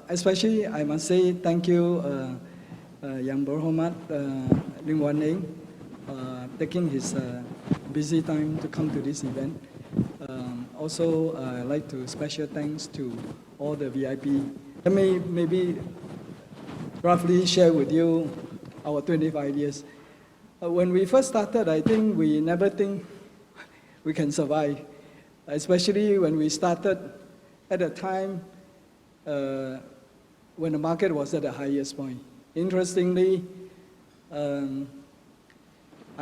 Especially, I must say thank you, Yang Berhormat Lim Wan Eng, taking his busy time to come to this event. Also, I'd like to special thanks to all the VIP. Let me maybe roughly share with you our 25 years. When we first started, I think we never think we can survive, especially when we started at a time when the market was at the highest point. Interestingly, I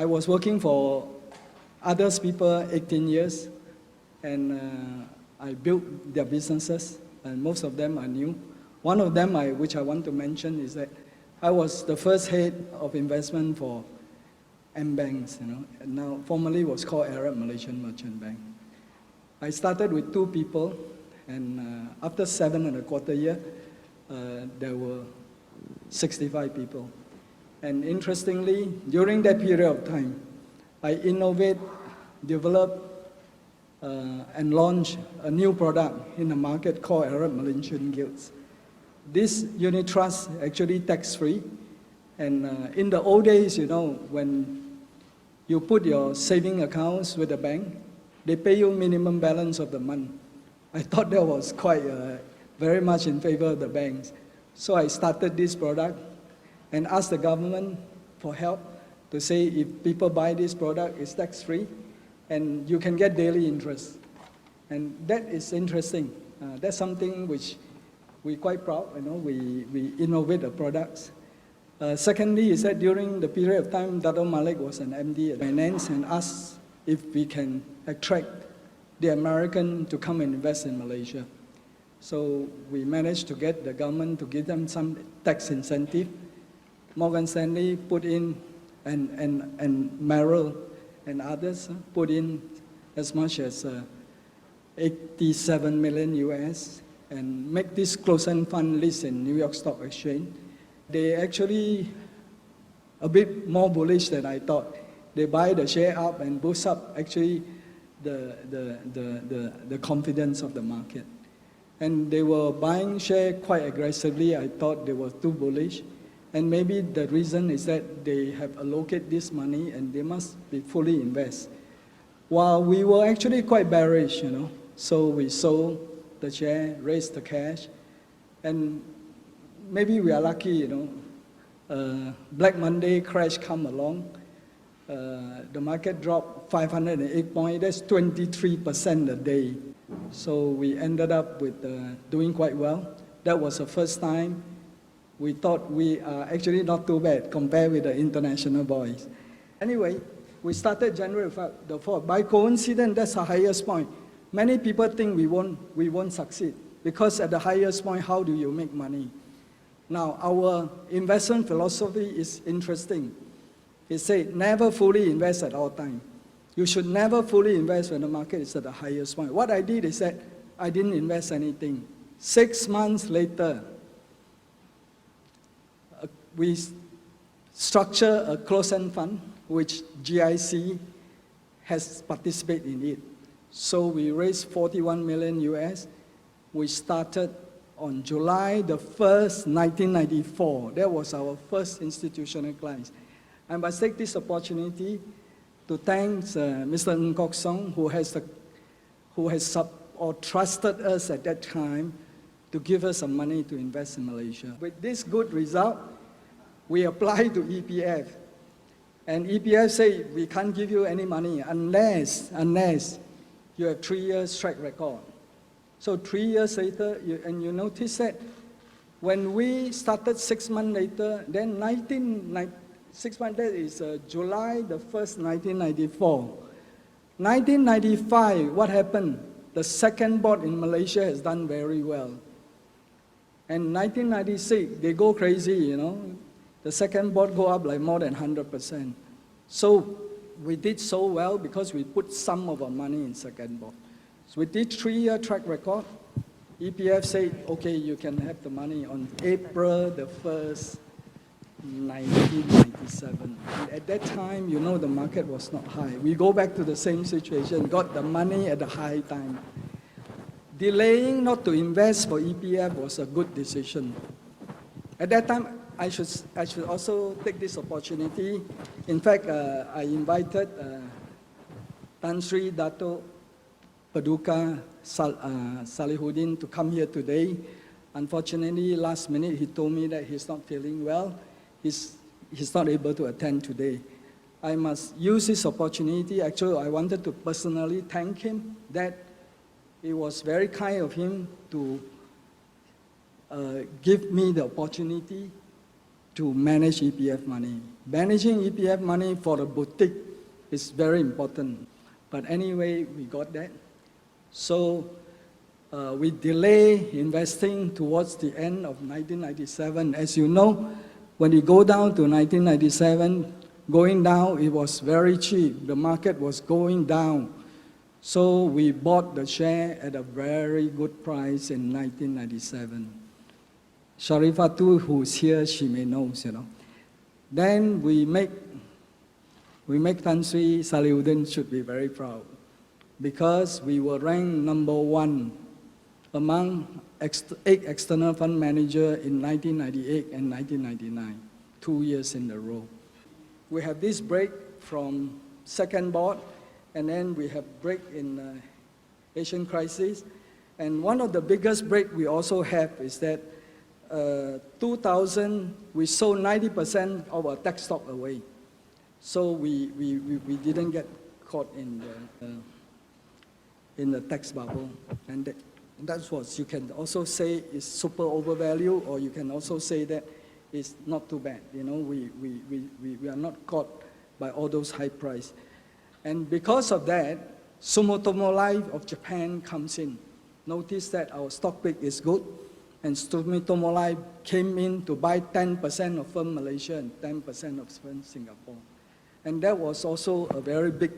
was working for others people 18 years, and I built their businesses, and most of them are new. One of them, which I want to mention, is that I was the first head of investment for M-Banks, and now formerly was called Arab Malaysian Merchant Bank. I started with 2 people, and after 7.25 years, there were 65 people. And interestingly, during that period of time, I innovate, develop, and launch a new product in the market called Arab Malaysian Gilts. This unit trust actually tax-free, and in the old days, when you put your saving accounts with the bank, they pay you minimum balance of the month. I thought that was quite very much in favor of the banks. So I started this product and asked the government for help to say if people buy this product, it's tax-free, and you can get daily interest. And that is interesting. That's something which we're quite proud, we innovate the products. Secondly, is that during the period of time, Dato Malik was an MD at Finance and asked if we can attract the American to come and invest in Malaysia. So we managed to get the government to give them some tax incentive. Morgan Stanley put in, and Merrill and others put in as much as 87 million US and make this closed-end fund list in New York Stock Exchange. They actually a bit more bullish than I thought. They buy the share up and boost up actually the confidence of the market. And they were buying share quite aggressively. I thought they were too bullish. And maybe the reason is that they have allocated this money and they must be fully invest. While we were actually quite bearish, So we sold the share, raised the cash, and maybe we are lucky, Black Monday crash come along. The market dropped 508 points, that's 23% a day. So we ended up with doing quite well. That was the first time we thought we are actually not too bad compared with the international boys. Anyway, we started January the 4th. By coincidence, that's the highest point. Many people think we won't succeed because at the highest point, how do you make money? Now, our investment philosophy is interesting. It says never fully invest at all time. You should never fully invest when the market is at the highest point. What I did is that I didn't invest anything. 6 months later, we structure a closed-end fund, which GIC has participated in it. So we raised 41 million US. We started on July the 1st, 1994. That was our first institutional clients. I must take this opportunity to thank Mr. Ng Kok Song, who has trusted us at that time to give us some money to invest in Malaysia. With this good result, we applied to EPF. And EPF said, we can't give you any money unless you have 3 years track record. So 3 years later, and you notice that when we started 6 months later, then 6 months later is July the 1st, 1994. 1995, what happened? The second bond in Malaysia has done very well. And 1996, they go crazy, The second bond go up like more than 100%. So we did so well because we put some of our money in second bond. So we did 3-year track record. EPF said, okay, you can have the money on April the 1st, 1997. And at that time, the market was not high. We go back to the same situation, got the money at the high time. delaying not to invest for EPF was a good decision. At that time, I should also take this opportunity. In fact, I invited Tan Sri Dato Paduka Salihuddin to come here today. Unfortunately, last minute he told me that he's not feeling well. He's not able to attend today. I must use this opportunity. Actually, I wanted to personally thank him that it was very kind of him to give me the opportunity to manage EPF money. Managing EPF money for a boutique is very important. But anyway, we got that. So we delay investing towards the end of 1997. As you know, when you go down to 1997, going down, it was very cheap. The market was going down. So we bought the share at a very good price in 1997. Sharifatu, who's here, she may know, you know. Then we make Tan Sri Salihuddin should be very proud because we were ranked #1 among 8 external fund managers in 1998 and 1999, 2 years in a row. We have this break from second board, and then we have break in Asian crisis. And one of the biggest break we also have is that 2000, we sold 90% of our tech stock away. So we didn't get caught in the tax bubble. And that's what you can also say is super overvalued, or you can also say that it's not too bad. You know, we are not caught by all those high price. And because of that, Sumitomo Life of Japan comes in. Notice that our stock pick is good, and Sumitomo Life came in to buy 10% of Pheim Malaysia and 10% of Pheim Singapore. And that was also a very big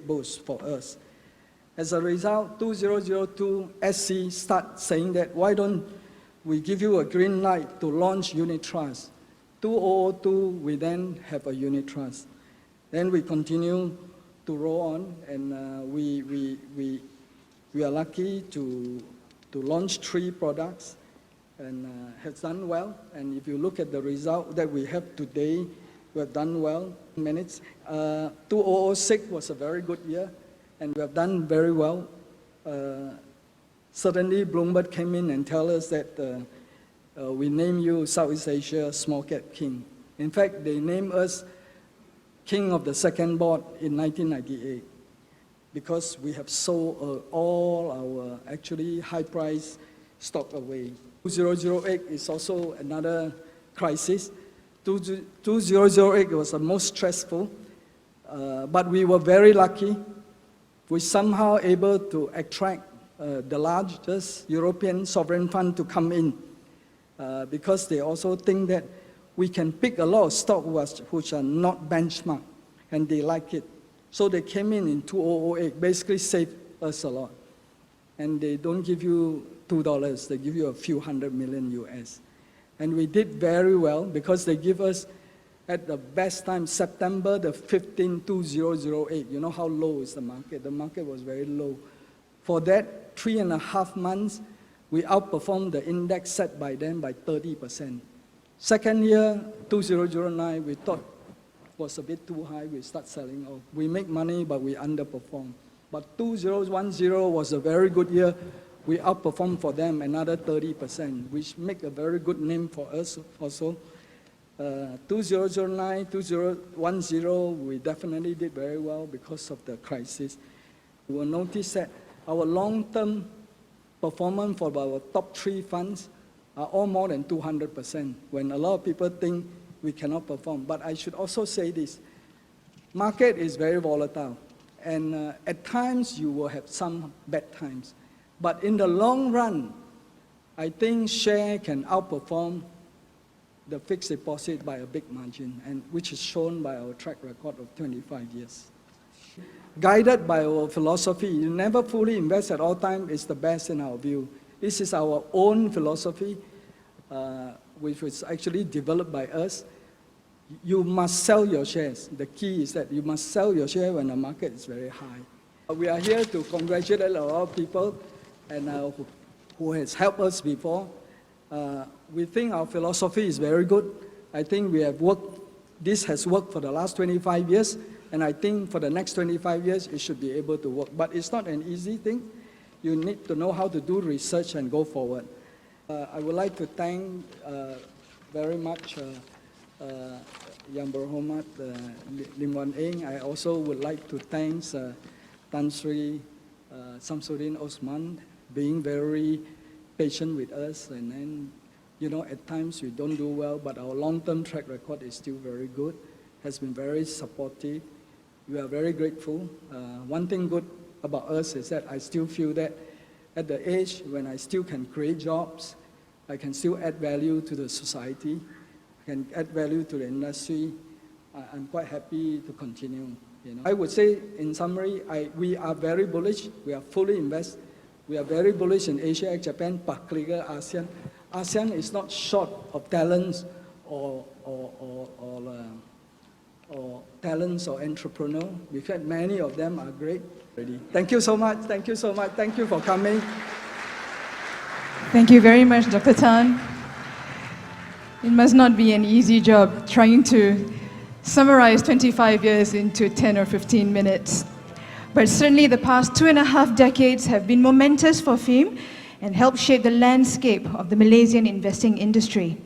boost for us. As a result, 2002, SC start saying that, why don't we give you a green light to launch unit trust. 2002, we then have a unit trust. Then we continue to roll on, and we are lucky to launch 3 products, and has done well. And if you look at the result that we have today, we have done well. 2006 was a very good year, and we have done very well. Suddenly, Bloomberg came in and tell us that we name you Southeast Asia Small Cap King. In fact, they named us King of the Second Board in 1998 because we have sold all our actually high price stock away. 2008 is also another crisis. 2008 was the most stressful, but we were very lucky. We somehow able to attract the largest European sovereign fund to come in because they also think that we can pick a lot of stock which are not benchmark, and they like it. So they came in 2008, basically saved us a lot. And they don't give you $2, they give you a few $100 million US. And we did very well because they give us, at the best time, September the 15th, 2008. You know how low is the market? The market was very low. For that 3.5 months, we outperformed the index set by then by 30%. Second year, 2009, we thought was a bit too high. We start selling off. We make money, but we underperform. But 2010 was a very good year. We outperformed for them another 30%, which make a very good name for us also. 2009, 2010, we definitely did very well because of the crisis. You will notice that our long-term performance for our top 3 funds are all more than 200%, when a lot of people think we cannot perform. But I should also say this, market is very volatile, and at times you will have some bad times. But in the long run, I think share can outperform the fixed deposit by a big margin, and which is shown by our track record of 25 years. Guided by our philosophy, you never fully invest at all times is the best in our view. This is our own philosophy, which was actually developed by us. You must sell your shares. The key is that you must sell your share when the market is very high. We are here to congratulate a lot of people and who has helped us before. We think our philosophy is very good. I think we have worked, this has worked for the last 25 years, and I think for the next 25 years, it should be able to work. But it's not an easy thing. You need to know how to do research and go forward. I would like to thank very much Yang Berhormat Lim Wan Eng. I also would like to thank Tan Sri Samsudin Osman being very patient with us, and then, you know, at times we don't do well, but our long-term track record is still very good, has been very supportive. We are very grateful. One thing good about us is that I still feel that at the age when I still can create jobs, I can still add value to the society, I can add value to the industry. I'm quite happy to continue. You know, I would say, in summary, we are very bullish. We are fully invested. We are very bullish in Asia, Japan, particularly ASEAN. ASEAN is not short of talents or talents or entrepreneurs. In fact, many of them are great. Thank you so much. Thank you so much. Thank you for coming. Thank you very much, Dr. Tan. It must not be an easy job trying to summarize 25 years into 10 or 15 minutes. But certainly the past 2.5 decades have been momentous for Pheim and helped shape the landscape of the Malaysian investing industry.